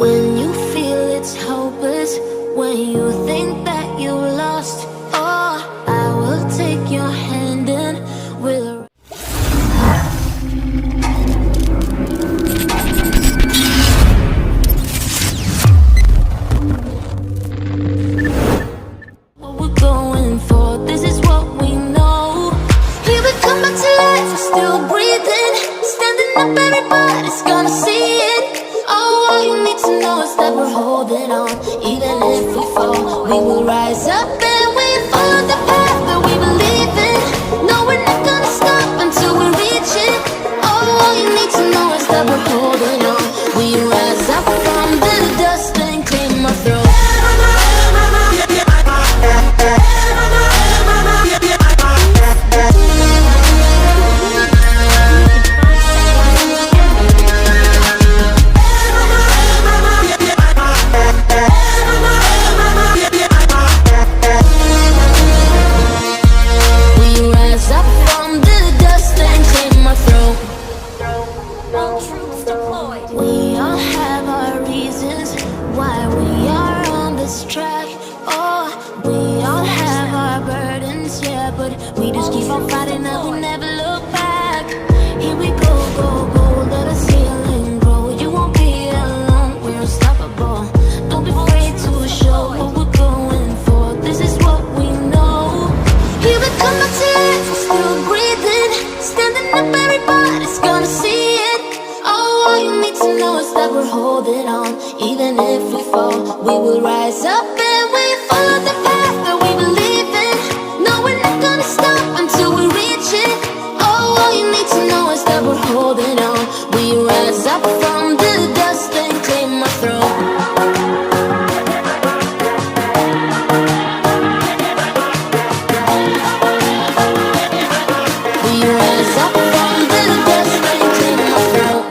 When you feel it's hopeless, when you think that you lost, oh, I will take your hand and we'll what we're going for, this is what we know. Here we come back to life, we're still breathing, standing up, everybody's gonna see it. Oh, all you need to know is that we're holding on. Even if we fall, we will rise up and we follow the path that we believe in. No, we're not gonna stop until we reach it. Oh, all you need to know is that we're holding on. We rise up from the dust and clean my throat. We all have our reasons why we are on this track. Oh, we all have our burdens, yeah, but we just keep on fighting and we never look back. Here we go, go, go, let us heal and grow. You won't be alone, we're unstoppable. Don't be afraid to show what we're going for. This is what we know. Here we come back to life, we're still breathing, standing up, everybody's gonna see it. All you need to know is that we're holding on. Even if we fall, we will rise up and we follow the path that we believe in. No, we're not gonna stop until we reach it. Oh, all you need to know is that we're holding on. We rise up from the dust and clear my throat. We rise up from the dust and clear my throat.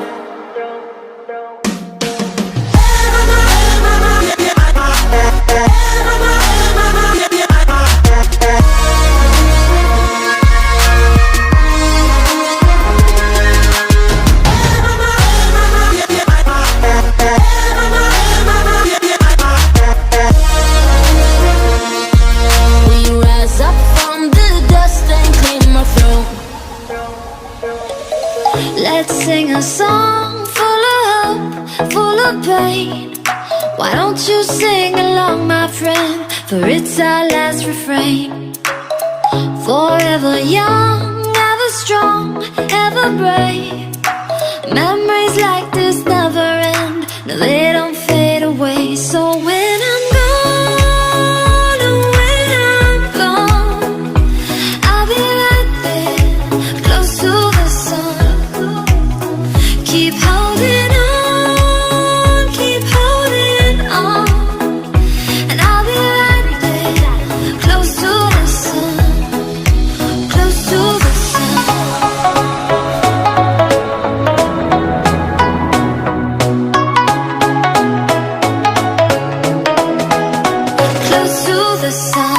Let's sing a song full of hope, full of pain. Why don't you sing along, my friend? For it's our last refrain. Forever young, ever strong, ever brave. Memories like this never end. No, they don't fade away. So when I'm gone, oh, when I'm gone, I'll be right there, close to the sun. Keep holding on, keep holding on, and I'll be right there, close to the sun, close to the sun. Close to the sun.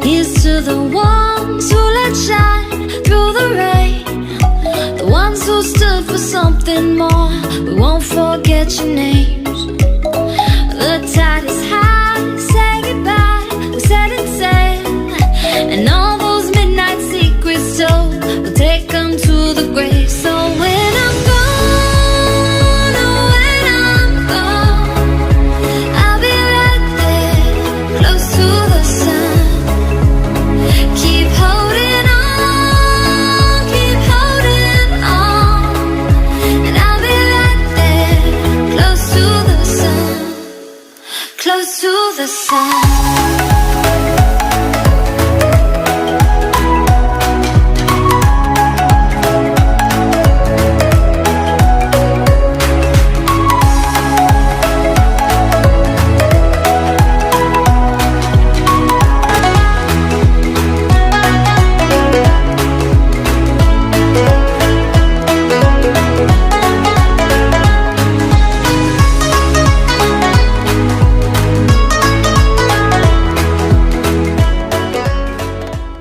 Here's to the ones who let shine through the rain, the ones who stood for something more. We won't forget your name.